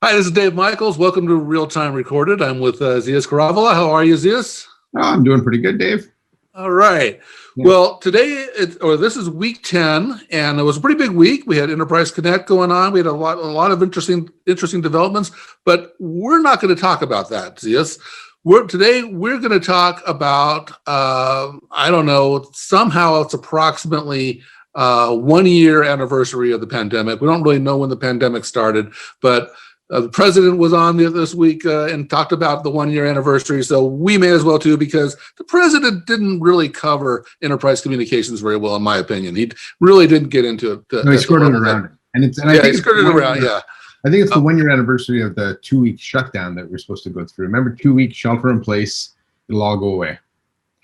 Hi, this is Dave Michaels. Welcome to Real Time Recorded. I'm with Zeus Caravala. How are you, Zeus? Oh, I'm doing pretty good, Dave. All right. Yeah. Well, this is week 10, and it was a pretty big week. We had Enterprise Connect going on. We had a lot of interesting developments, but we're not going to talk about that, Zeus. Today we're going to talk about, I don't know, somehow it's approximately 1 year anniversary of the pandemic. We don't really know when the pandemic started, but the president was on this week and talked about the 1 year anniversary, so we may as well too, because the president didn't really cover enterprise communications very well, in my opinion. He really didn't get into it. No, he skirted around it, he skirted around. Yeah, I think it's the 1 year anniversary of the 2 week shutdown that we're supposed to go through. Remember, 2 week shelter in place. It'll all go away.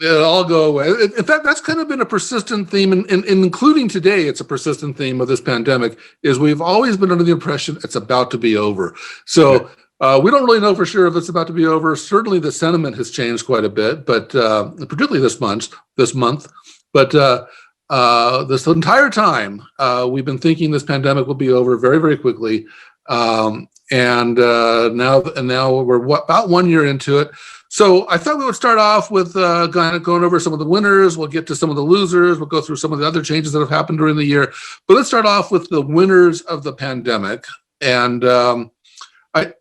It'll all go away. In fact, that's kind of been a persistent theme, and including today, it's a persistent theme of this pandemic, is we've always been under the impression it's about to be over. So we don't really know for sure if it's about to be over. Certainly the sentiment has changed quite a bit, but particularly this month. But this entire time, we've been thinking this pandemic will be over very, very quickly. And now we're about 1 year into it. So I thought we would start off with kind of going over some of the winners. We'll get to some of the losers. We'll go through some of the other changes that have happened during the year. But let's start off with the winners of the pandemic. And I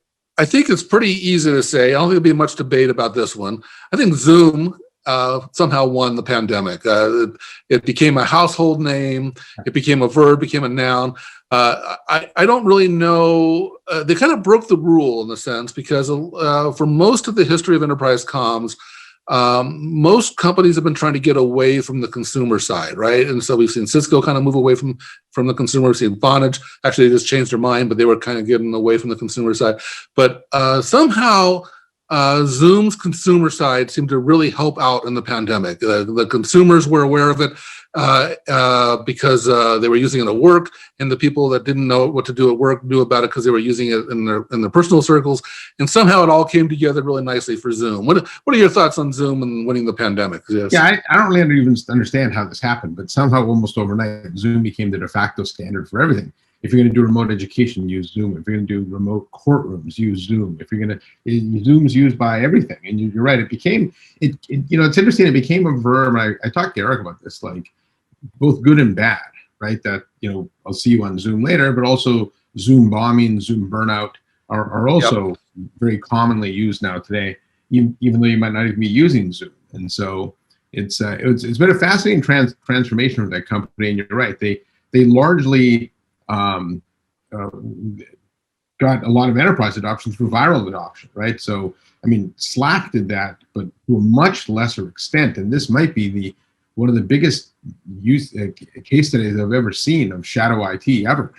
think it's pretty easy to say. I don't think there'll be much debate about this one. I think Zoom somehow won the pandemic. It became a household name. It became a verb, became a noun. I don't really know. They kind of broke the rule in a sense, because for most of the history of enterprise comms, most companies have been trying to get away from the consumer side, right? And so we've seen Cisco kind of move away from the consumer. We've seen Vonage, actually they just changed their mind, but they were kind of getting away from the consumer side. But somehow Zoom's consumer side seemed to really help out in the pandemic. The consumers were aware of it because they were using it at work, and the people that didn't know what to do at work knew about it because they were using it in their personal circles. And somehow it all came together really nicely for Zoom. What are your thoughts on Zoom and winning the pandemic? Yes. Yeah, I don't really even understand how this happened, but somehow almost overnight, Zoom became the de facto standard for everything. If you're going to do remote education, use Zoom. If you're going to do remote courtrooms, use Zoom. If you're going to, Zoom's used by everything. And you're right, it became, it's interesting, it became a verb. And I talked to Eric about this, like both good and bad, right? That, I'll see you on Zoom later, but also Zoom bombing, Zoom burnout are also very commonly used now today, even though you might not even be using Zoom. And so it's been a fascinating transformation for that company. And you're right, they largely got a lot of enterprise adoption through viral adoption, right? So, I mean, Slack did that, but to a much lesser extent. And this might be one of the biggest case studies I've ever seen of shadow IT ever.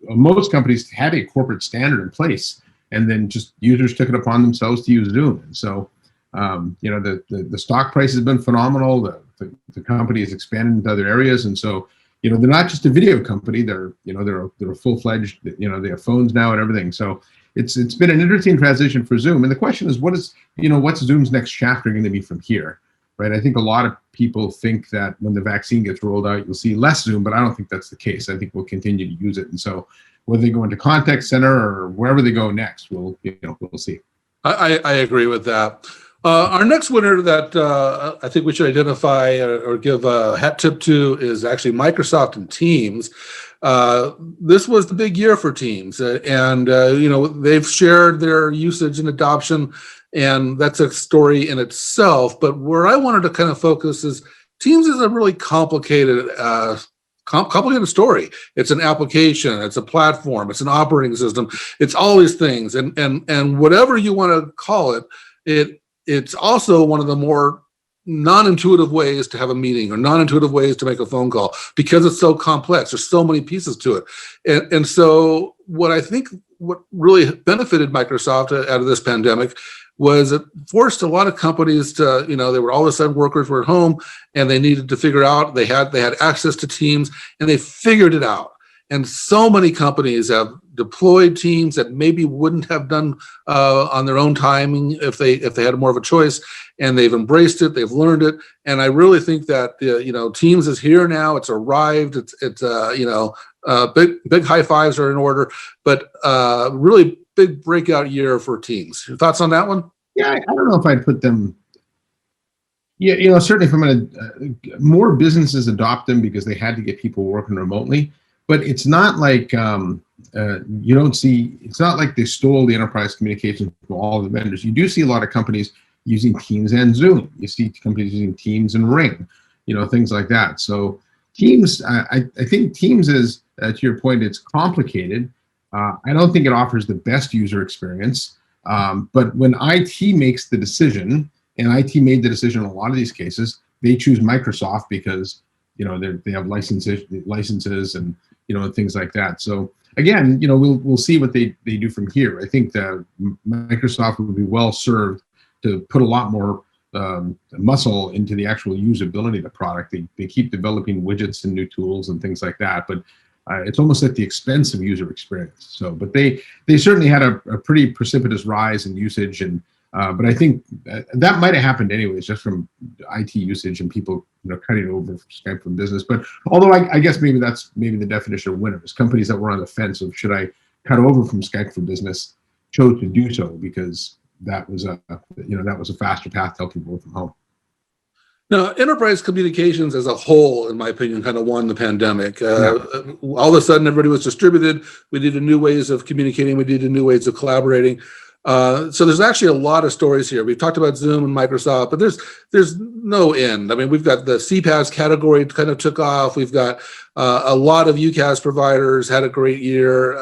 Most companies had a corporate standard in place, and then just users took it upon themselves to use Zoom. And so, the stock price has been phenomenal. The company has expanded into other areas, and so. They're not just a video company. They're a full-fledged. They have phones now and everything. So it's been an interesting transition for Zoom. And the question is, what's Zoom's next chapter going to be from here, right? I think a lot of people think that when the vaccine gets rolled out, you'll see less Zoom, but I don't think that's the case. I think we'll continue to use it. And so whether they go into contact center or wherever they go next, we'll see. I agree with that. Our next winner that I think we should identify or give a hat tip to is actually Microsoft and Teams. This was the big year for Teams, and they've shared their usage and adoption, and that's a story in itself. But where I wanted to kind of focus is Teams is a really complicated story. It's an application, it's a platform, it's an operating system, it's all these things, and whatever you want to call it, it's also one of the more non-intuitive ways to have a meeting or non-intuitive ways to make a phone call because it's so complex. There's so many pieces to it. And so what really benefited Microsoft out of this pandemic was it forced a lot of companies to, they were all of a sudden workers were at home and they needed to figure out, they had access to Teams and they figured it out. And so many companies have deployed Teams that maybe wouldn't have done on their own timing if they had more of a choice, and they've embraced it, they've learned it, and I really think that Teams is here now. It's arrived. It's big high fives are in order, but really big breakout year for Teams. Your thoughts on that one? Yeah, I don't know if I'd put them. Yeah, certainly from more businesses adopt them because they had to get people working remotely. But it's not like you don't see. It's not like they stole the enterprise communications from all the vendors. You do see a lot of companies using Teams and Zoom. You see companies using Teams and Ring, things like that. So Teams, I think Teams is, to your point, it's complicated. I don't think it offers the best user experience. But when IT makes the decision, and IT made the decision in a lot of these cases, they choose Microsoft because they have licenses and things like that. So again, we'll see what they do from here. I think that Microsoft would be well served to put a lot more muscle into the actual usability of the product. They keep developing widgets and new tools and things like that, but it's almost at the expense of user experience. So, but they certainly had a pretty precipitous rise in usage, and but I think that might have happened anyways, just from IT usage and people cutting over Skype for Business. But although I guess maybe that's the definition of winners. Companies that were on the fence of should I cut over from Skype for Business chose to do so because that was a faster path to help people work from home. Now, enterprise communications as a whole, in my opinion, kind of won the pandemic. All of a sudden, everybody was distributed. We needed new ways of communicating. We needed new ways of collaborating. So there's actually a lot of stories here. We've talked about Zoom and Microsoft, but there's no end. I mean, we've got the CPaaS category kind of took off. We've got a lot of UCaaS providers had a great year.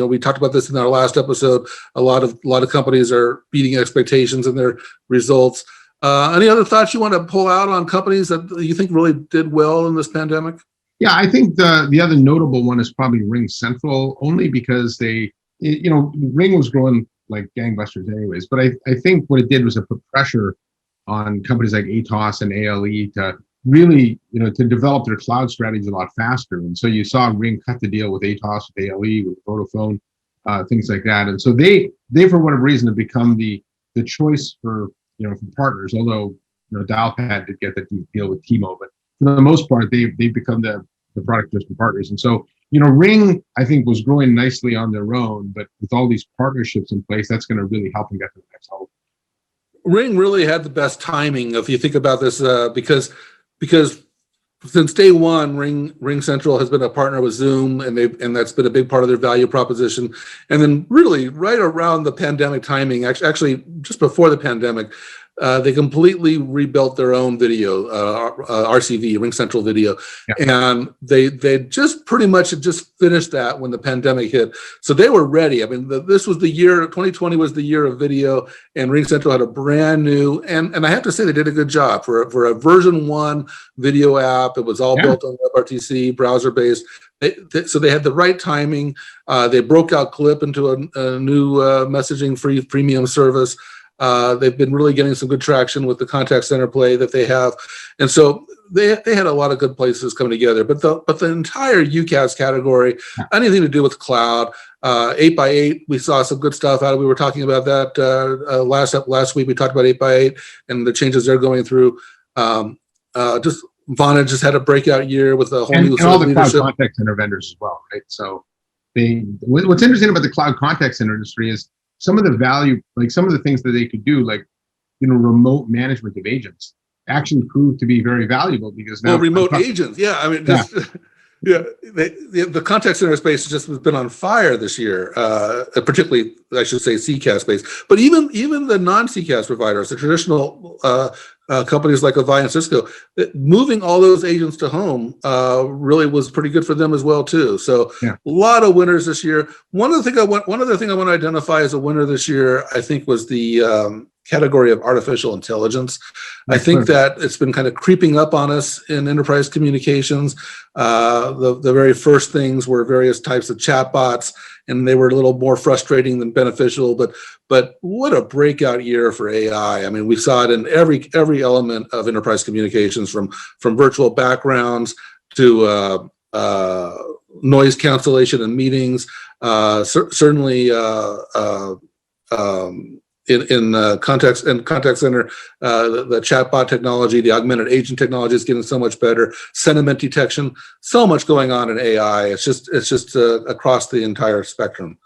We talked about this in our last episode. A lot of companies are beating expectations in their results. Any other thoughts you want to pull out on companies that you think really did well in this pandemic? Yeah, I think the other notable one is probably RingCentral, only because Ring was growing like gangbusters anyways. But I think what it did was it put pressure on companies like Atos and ALE to really, to develop their cloud strategy a lot faster. And so you saw Ring cut the deal with Atos, with ALE, with Vodafone, things like that. And so they for whatever reason have become the choice for partners, although Dialpad did get the deal with T-Mobile, but for the most part, they've become the product choice for partners. And so, Ring, I think, was growing nicely on their own, but with all these partnerships in place, that's going to really help them get to the next level. Ring really had the best timing, if you think about this, because since day one, RingCentral has been a partner with Zoom, and that's been a big part of their value proposition. And then, really, right around the pandemic timing, actually just before the pandemic, they completely rebuilt their own video, RCV, RingCentral Video, and they just pretty much had just finished that when the pandemic hit. So they were ready. I mean, this was the year, 2020 was the year of video, and RingCentral had a brand new, and I have to say they did a good job for a version 1 video app. It was all built on WebRTC, browser-based. So they had the right timing. They broke out Clip into a new messaging free premium service. They've been really getting some good traction with the contact center play that they have, and so they had a lot of good places coming together. But the entire UCaaS category, anything to do with cloud, 8x8, we saw some good stuff out of. We were talking about that last week. We talked about 8x8 and the changes they're going through. Just Vonage just had a breakout year with a whole new and all the leadership. Cloud contact center vendors as well, right? So what's interesting about the cloud contact center industry is some of the value, like some of the things that they could do, like remote management of agents, actually proved to be very valuable because now remote agents, I mean, the contact center space has just been on fire this year, particularly, I should say, CCaaS space. But even the non-CCaaS providers, the traditional companies like vaya and Cisco, moving all those agents to home really was pretty good for them as well too. So a lot of winners this year. One other thing I want to identify as a winner this year, I think, was the category of artificial intelligence. I think that it's been kind of creeping up on us in enterprise communications. The very first things were various types of chatbots, and they were a little more frustrating than beneficial. But what a breakout year for AI! I mean, we saw it in every element of enterprise communications, from virtual backgrounds to noise cancellation in meetings. Certainly. context center, the chatbot technology, the augmented agent technology is getting so much better. Sentiment detection, so much going on in AI. It's just across the entire spectrum.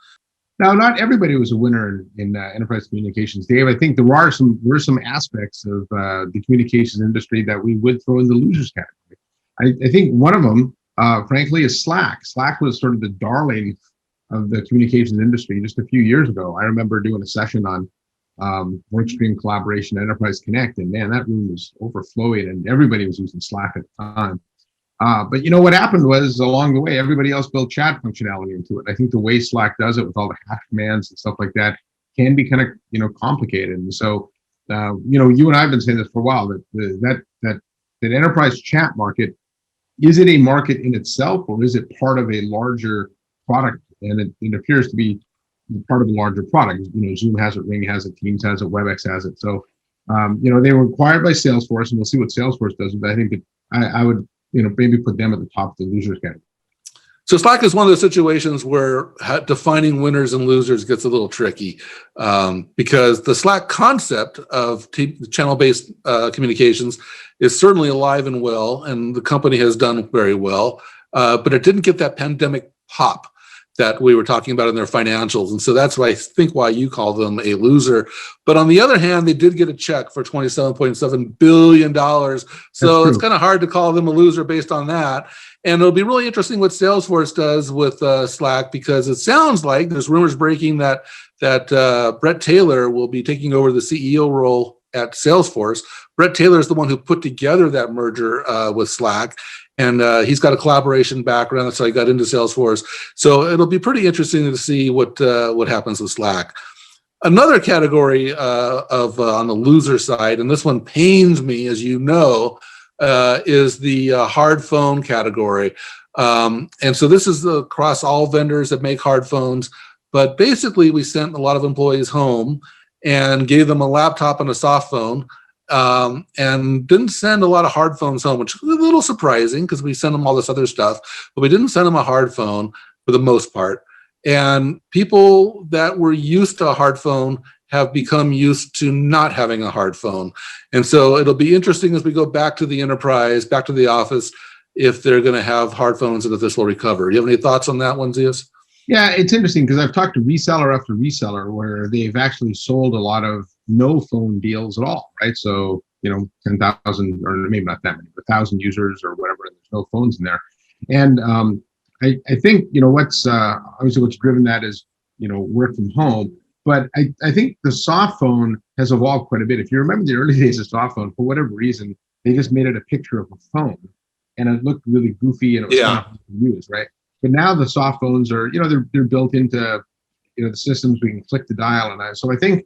Now, not everybody was a winner in enterprise communications, Dave. I think there were some aspects of the communications industry that we would throw in the losers category. I think one of them, frankly, is Slack. Slack was sort of the darling of the communications industry just a few years ago. I remember doing a session on workstream collaboration, Enterprise Connect, and man, that room was overflowing, and everybody was using Slack at the time. But you know what happened was along the way, everybody else built chat functionality into it. I think the way Slack does it with all the hash commands and stuff like that can be kind of complicated. And so, you and I have been saying this for a while, that enterprise chat market, is it a market in itself, or is it part of a larger product? And it appears to be part of a larger product. Zoom has it, Ring has it, Teams has it, WebEx has it. So, they were acquired by Salesforce, and we'll see what Salesforce does. But I think I would maybe put them at the top of the losers category. So Slack is one of those situations where defining winners and losers gets a little tricky, because the Slack concept of channel-based communications is certainly alive and well, and the company has done very well, but it didn't get that pandemic pop that we were talking about in their financials. And so that's why you call them a loser. But on the other hand, they did get a check for $27.7 billion. So it's kind of hard to call them a loser based on that. And it'll be really interesting what Salesforce does with Slack, because it sounds like there's rumors breaking that Brett Taylor will be taking over the CEO role at Salesforce. Brett Taylor is the one who put together that merger with Slack. And he's got a collaboration background. That's how he got into Salesforce. So it'll be pretty interesting to see what happens with Slack. Another category of on the loser side, and this one pains me, as you know, is the hard phone category. And so this is across all vendors that make hard phones. But basically, we sent a lot of employees home and gave them a laptop and a soft phone. And didn't send a lot of hard phones home, which was a little surprising because we sent them all this other stuff, but we didn't send them a hard phone for the most part. And people that were used to a hard phone have become used to not having a hard phone. And so it'll be interesting as we go back to the enterprise, back to the office, if they're going to have hard phones and if this will recover. Do you have any thoughts on that one, Zeus? Yeah, it's interesting because I've talked to reseller after reseller where they've actually sold a lot of no phone deals at all, right? So, 10,000, or maybe not that many, but 1,000 users or whatever, and there's no phones in there. And I think, what's obviously what's driven that is, work from home. But I think the soft phone has evolved quite a bit. If you remember the early days of soft phone, for whatever reason, they just made it a picture of a phone and it looked really goofy and it was fun to use, right? But now the soft phones are, they're built into, the systems. We can click the dial, and so I think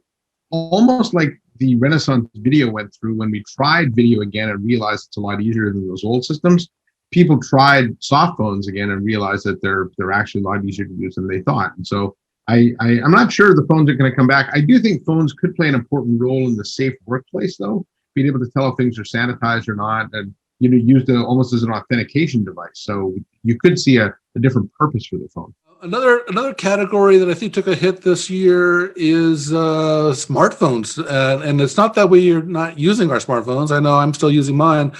almost like the Renaissance video went through when we tried video again and realized it's a lot easier than those old systems. People tried soft phones again and realized that they're actually a lot easier to use than they thought. And so I'm not sure the phones are going to come back. I do think phones could play an important role in the safe workplace, though, being able to tell if things are sanitized or not, and used almost as an authentication device. So you could see a different purpose for the phone. Another category that I think took a hit this year is smartphones. And it's not that we are not using our smartphones. I know I'm still using mine,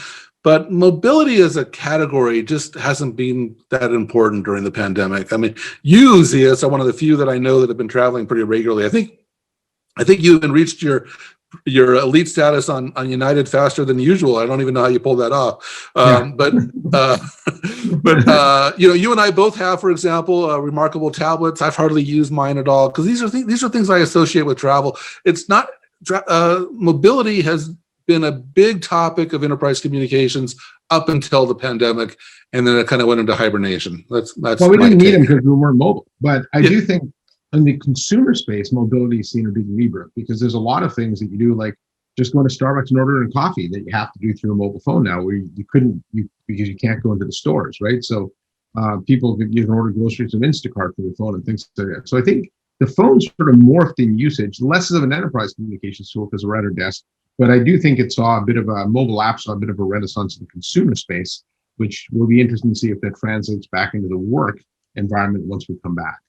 but mobility as a category just hasn't been that important during the pandemic. I mean, you, Zeus, are one of the few that I know that have been traveling pretty regularly. I think you even reached your elite status on United faster than usual. I don't even know how you pulled that off. But you and I both have, for example, remarkable tablets. I've hardly used mine at all because these are things I associate with travel. It's not mobility has been a big topic of enterprise communications up until the pandemic, and then it kind of went into hibernation. That's well, we didn't need them because we weren't mobile. But I do think in the consumer space, mobility has seen a big rebirth because there's a lot of things that you do, like just going to Starbucks and ordering coffee that you have to do through a mobile phone now, where you couldn't because you can't go into the stores, right? So people can order groceries on Instacart from your phone and things like that. So I think the phone's sort of morphed in usage, less of an enterprise communications tool because we're at our desk. But I do think it saw a bit of a mobile app, saw a bit of a renaissance in the consumer space, which will be interesting to see if that translates back into the work environment once we come back.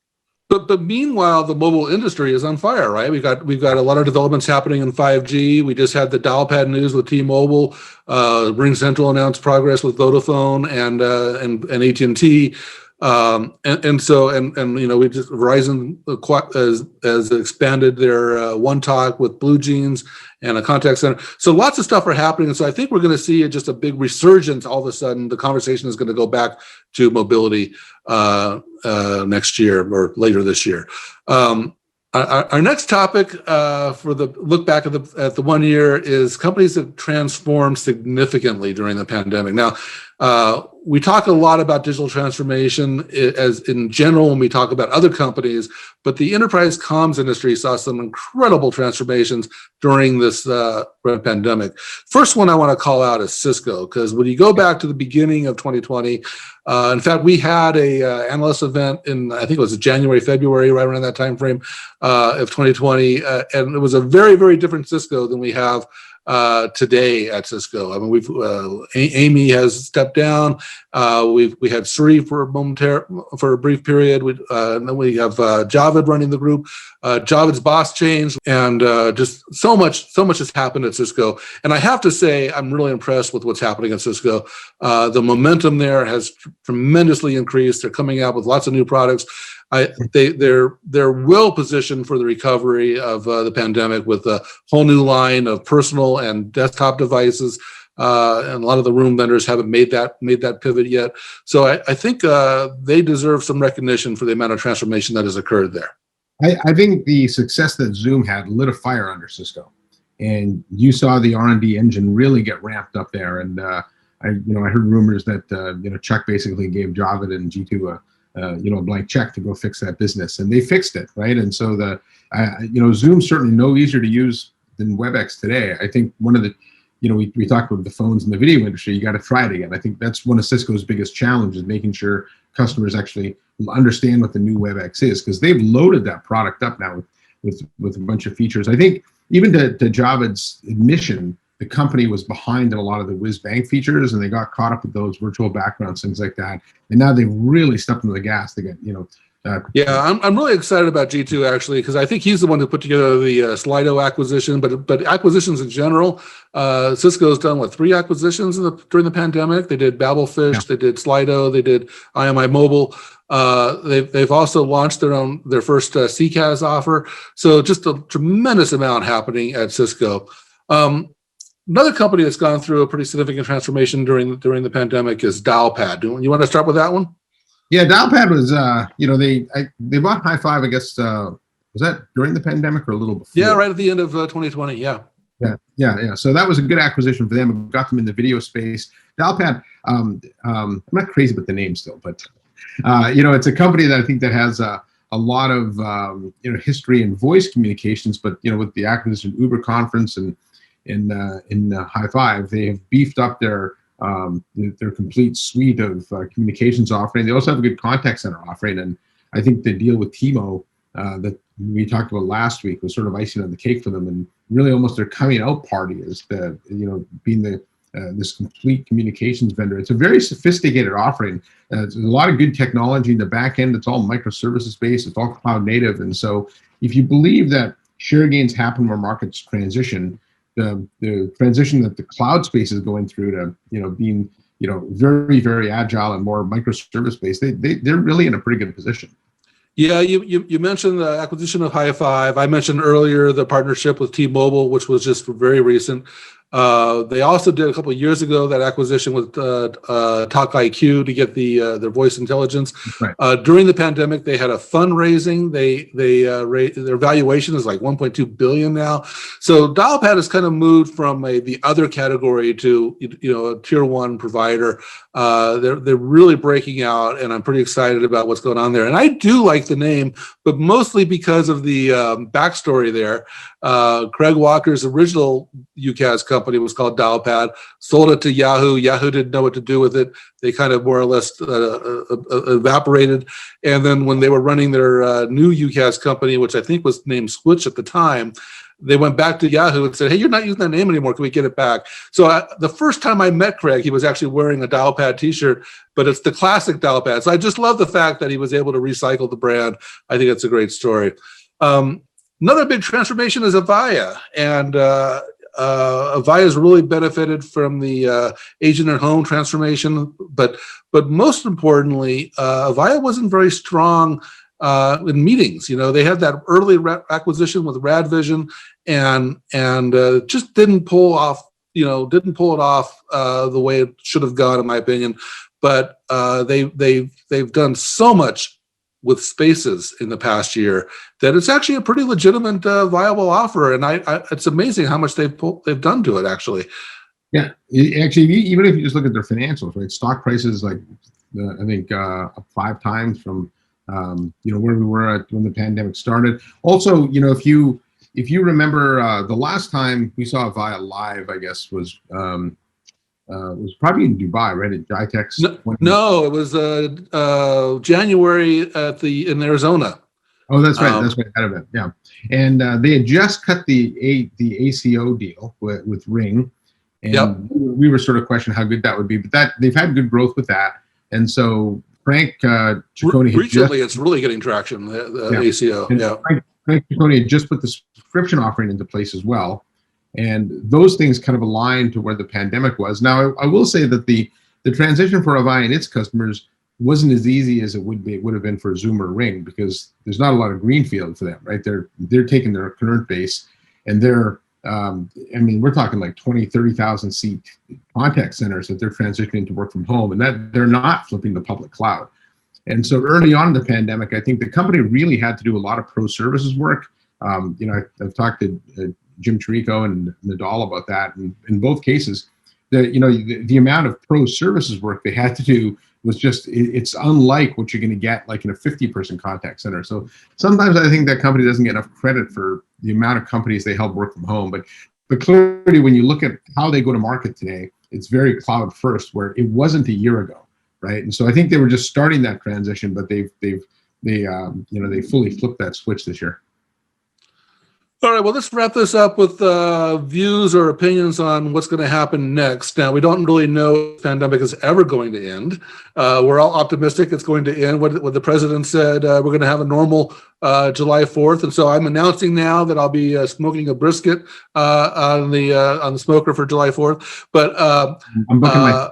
But meanwhile, the mobile industry is on fire, right? We've got a lot of developments happening in 5G. We just had the Dialpad news with T-Mobile. RingCentral announced progress with Vodafone and AT&T. And you know, we just Verizon has expanded their One Talk with Blue Jeans and a contact center. So lots of stuff are happening. And so I think we're going to see just a big resurgence. All of a sudden, the conversation is going to go back to mobility next year or later this year. Our next topic for the look back at the 1 year is companies that transformed significantly during the pandemic. Now, we talk a lot about digital transformation as in general when we talk about other companies, but the enterprise comms industry saw some incredible transformations during this pandemic. First one I want to call out is Cisco, because when you go back to the beginning of 2020, in fact, we had a analyst event in, I think it was January, February, right around that time frame of 2020, and it was a very, very different Cisco than we have today at Cisco. I mean, Amy has stepped down. We had Sri for a brief period. And then we have Javed running the group. Javed's boss changed, and just so much has happened at Cisco. And I have to say, I'm really impressed with what's happening at Cisco. The momentum there has tremendously increased. They're coming out with lots of new products. They're well positioned for the recovery of the pandemic with a whole new line of personal and desktop devices, and a lot of the room vendors haven't made that pivot yet. So I think they deserve some recognition for the amount of transformation that has occurred there. I think the success that Zoom had lit a fire under Cisco, and you saw the R&D engine really get ramped up there. And I heard rumors that Chuck basically gave Javed and G2 a blank check to go fix that business, and they fixed it, right? And so Zoom's certainly no easier to use than WebEx today. I think one of the, we talked about the phones in the video industry. You got to try it again. I think that's one of Cisco's biggest challenges, making sure customers actually understand what the new WebEx is, because they've loaded that product up now with a bunch of features. I think even to Javed's admission, the company was behind in a lot of the whiz bang features, and they got caught up with those virtual backgrounds, things like that. And now they've really stepped on the gas. They get, I'm really excited about G2 actually, because I think he's the one who put together the Slido acquisition, but acquisitions in general, Cisco's done 3 acquisitions during the pandemic. They did Babelfish, They did Slido, they did IMI Mobile. They've also launched their first CCaaS offer. So just a tremendous amount happening at Cisco. Another company that's gone through a pretty significant transformation during the pandemic is Dialpad. You want to start with that one? Yeah, Dialpad was, they bought High Five, I guess, was that during the pandemic or a little before? Yeah, right at the end of 2020, yeah. Yeah. So that was a good acquisition for them. It got them in the video space. Dialpad, I'm not crazy about the name still, but, it's a company that I think that has a lot of, history in voice communications, but, with the acquisition of Uber Conference and in High Five, they have beefed up their complete suite of communications offering. They also have a good contact center offering, and I think the deal with T-Mo that we talked about last week was sort of icing on the cake for them, and really almost their coming out party is being this complete communications vendor. It's a very sophisticated offering. There's a lot of good technology in the back end. It's all microservices based. It's all cloud native, and so if you believe that share gains happen where markets transition, the transition that the cloud space is going through to being very, very agile and more microservice based, they're really in a pretty good position. Yeah, you mentioned the acquisition of High Five. I mentioned earlier the partnership with T-Mobile, which was just very recent. They also did a couple of years ago that acquisition with Talk IQ to get their voice intelligence. Right. During the pandemic, they had a fundraising. Their valuation is like $1.2 billion now. So Dialpad has kind of moved from the other category to a tier 1 provider. They're really breaking out, and I'm pretty excited about what's going on there. And I do like the name, but mostly because of the backstory there. Craig Walker's original UCaaS company was called Dialpad, sold it to Yahoo. Yahoo didn't know what to do with it. They kind of more or less evaporated. And then when they were running their new UCaaS company, which I think was named Switch at the time, they went back to Yahoo and said, "Hey, you're not using that name anymore. Can we get it back?" So the first time I met Craig, he was actually wearing a Dialpad T-shirt, but it's the classic Dialpad. So I just love the fact that he was able to recycle the brand. I think it's a great story. Another big transformation is Avaya, and Avaya has really benefited from the agent at home transformation, but most importantly, Avaya wasn't very strong in meetings. They had that early acquisition with RadVision, and just didn't pull it off the way it should have gone, in my opinion. But they've done so much with Spaces in the past year that it's actually a pretty legitimate, viable offer, and it's amazing how much they've done to it, actually. Yeah, actually, even if you just look at their financials, right? Stock prices, like I think up 5 times from where we were at when the pandemic started. Also, if you remember, the last time we saw Avaya live, I guess was probably in Dubai, right, at GITEX. No, it was January in Arizona. Oh, that's right. That's right. Out of it, yeah. And they had just cut the ACO deal with Ring, and we were sort of questioning how good that would be. But they've had good growth with that, and so Frank Ciccone recently it's really getting traction. The ACO, Frank Ciccone had just put the subscription offering into place as well. And those things kind of align to where the pandemic was. Now, I will say that the transition for Avaya and its customers wasn't as easy as it would have been for Zoom or Ring, because there's not a lot of greenfield for them, right? They're taking their current base, and they're we're talking like 20, 30,000 seat contact centers that they're transitioning to work from home, and that they're not flipping the public cloud. And so early on in the pandemic, I think the company really had to do a lot of pro services work. I've talked to Jim Chirico and Nadal about that, and in both cases, the amount of pro services work they had to do was just, it's unlike what you're going to get like in a 50-person contact center. So sometimes I think that company doesn't get enough credit for the amount of companies they help work from home. But clearly, when you look at how they go to market today, it's very cloud first, where it wasn't a year ago, right? And so I think they were just starting that transition, but they fully flipped that switch this year. All right, well, let's wrap this up with views or opinions on what's going to happen next. Now, we don't really know if the pandemic is ever going to end. We're all optimistic it's going to end. What the president said, we're going to have a normal July 4th. And so I'm announcing now that I'll be smoking a brisket on the smoker for July 4th. But I'm booking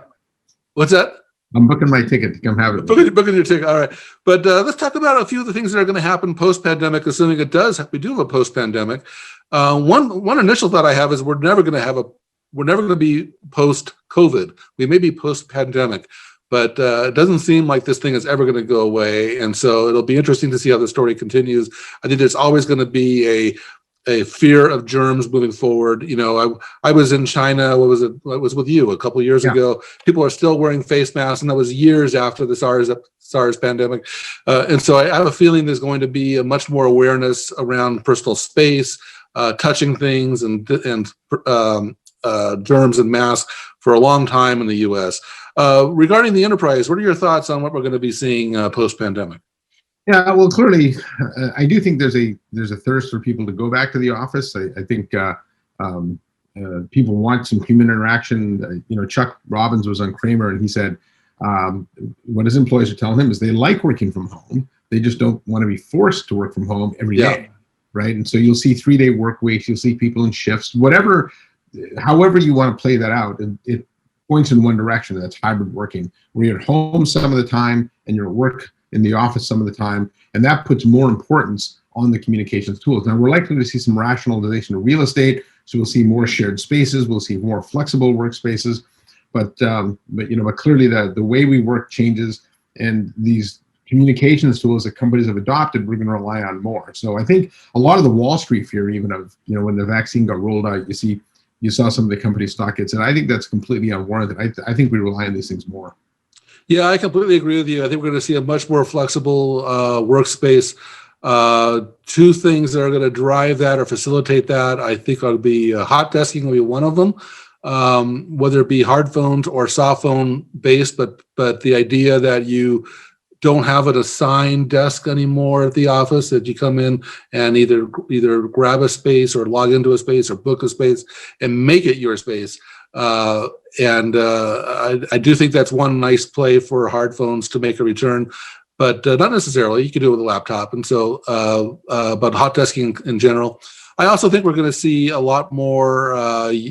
what's that? I'm booking my ticket to come have it. Booking your ticket. All right. But let's talk about a few of the things that are going to happen post-pandemic, assuming we do have a post-pandemic. One initial thought I have is we're never going to be post-COVID. We may be post-pandemic, but it doesn't seem like this thing is ever going to go away. And so it'll be interesting to see how the story continues. I think there's always going to be a fear of germs moving forward. I was in China. I was with you a couple of years ago. People are still wearing face masks, and that was years after the SARS pandemic. And so I have a feeling there's going to be a much more awareness around personal space, touching things, and germs and masks for a long time in the U.S. Regarding the enterprise, what are your thoughts on what we're going to be seeing post-pandemic? Yeah, well, clearly, I do think there's a thirst for people to go back to the office. I think people want some human interaction. Chuck Robbins was on Kramer, and he said what his employees are telling him is they like working from home. They just don't want to be forced to work from home every day, right? And so you'll see 3-day work weeks. You'll see people in shifts, however you want to play that out. It points in one direction. That's hybrid working, where you're at home some of the time and you're at work in the office some of the time, and that puts more importance on the communications tools. Now, we're likely to see some rationalization of real estate, so we'll see more shared spaces, we'll see more flexible workspaces, but clearly the way we work changes, and these communications tools that companies have adopted, we're going to rely on more. So I think a lot of the Wall Street fear, even of when the vaccine got rolled out, you saw some of the companies' stock hits, and I think that's completely unwarranted. I think we rely on these things more. Yeah, I completely agree with you. I think we're going to see a much more flexible workspace. 2 things that are going to drive that or facilitate that, I think, ought to be hot desking will be one of them, whether it be hard phones or soft phone based, but the idea that you don't have an assigned desk anymore at the office, that you come in and either grab a space or log into a space or book a space and make it your space. I do think that's one nice play for hard phones to make a return, but not necessarily. You can do it with a laptop. And so, but hot desking in general. I also think we're going to see a lot more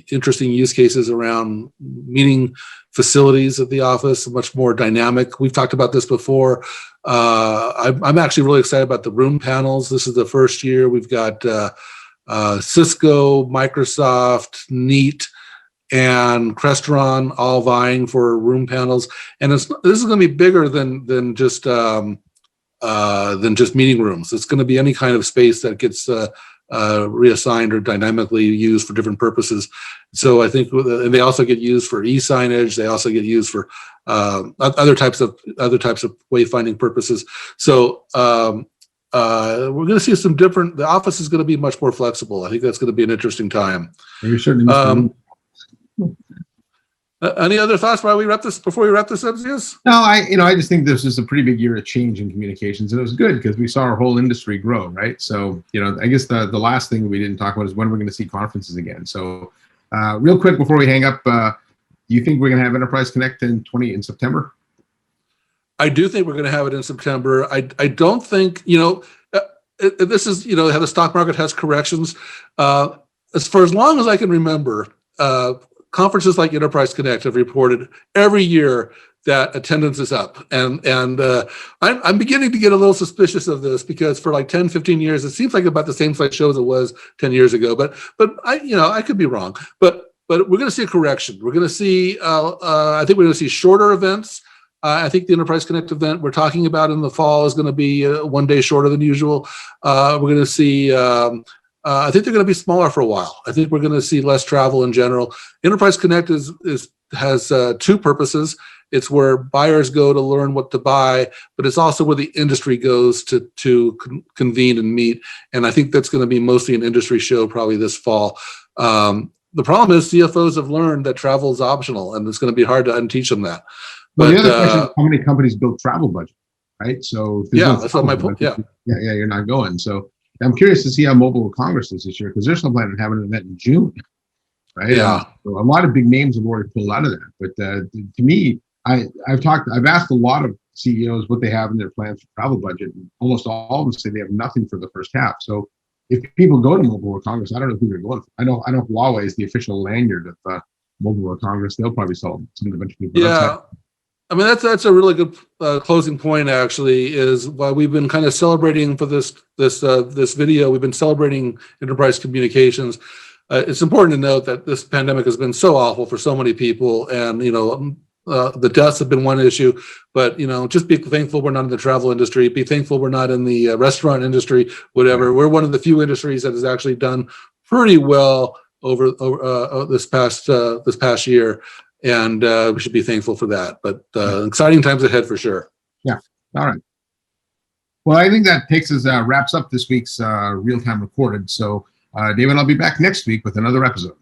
interesting use cases around meeting facilities at the office, much more dynamic. We've talked about this before. I'm actually really excited about the room panels. This is the first year we've got Cisco, Microsoft, Neat, and Crestron all vying for room panels. And this is going to be bigger than just meeting rooms. It's going to be any kind of space that gets reassigned or dynamically used for different purposes. So I think, and they also get used for e-signage. They also get used for other types of wayfinding purposes. So we're going to see some different. The office is going to be much more flexible. I think that's going to be an interesting time. You're certainly. Any other thoughts before we wrap this up, Zeus? No, I just think this is a pretty big year of change in communications, and it was good because we saw our whole industry grow, right? So, I guess the last thing we didn't talk about is when we're going to see conferences again. So, real quick before we hang up, do you think we're going to have Enterprise Connect in September? I do think we're going to have it in September. I don't think, this is, how the stock market has corrections. As long as I can remember, conferences like Enterprise Connect have reported every year that attendance is up. And I'm beginning to get a little suspicious of this, because for like 10, 15 years, it seems like about the same size show as it was 10 years ago. But I could be wrong. But we're going to see a correction. We're going to see, I think we're going to see shorter events. I think the Enterprise Connect event we're talking about in the fall is going to be 1 day shorter than usual. We're going to see, I think they're going to be smaller for a while. I think we're going to see less travel in general. Enterprise Connect has two purposes. It's where buyers go to learn what to buy, but it's also where the industry goes to convene and meet. And I think that's going to be mostly an industry show probably this fall. The problem is CFOs have learned that travel is optional, and it's going to be hard to unteach them that. Well, the other question is how many companies build travel budget, right? So that's what my point. Yeah, you're not going. So I'm curious to see how Mobile World Congress is this year, because they're still planning to have an event in June, right? Yeah. So a lot of big names have already pulled out of that. But to me, I've asked a lot of CEOs what they have in their plans for travel budget, and almost all of them say they have nothing for the first half. So if people go to Mobile World Congress, I don't know who they're going for. I know Huawei is the official lanyard of Mobile World Congress. They'll probably sell some of the bunch of people. Yeah. I mean, that's a really good closing point, actually, is why we've been kind of celebrating for this video. We've been celebrating enterprise communications. It's important to note that this pandemic has been so awful for so many people, and the deaths have been one issue. But just be thankful we're not in the travel industry. Be thankful we're not in the restaurant industry. Whatever. Yeah. We're one of the few industries that has actually done pretty well over this past year. And we should be thankful for that. But exciting times ahead for sure. Yeah. All right. Well, I think that wraps up this week's Real-Time Recorded. So, David, I'll be back next week with another episode.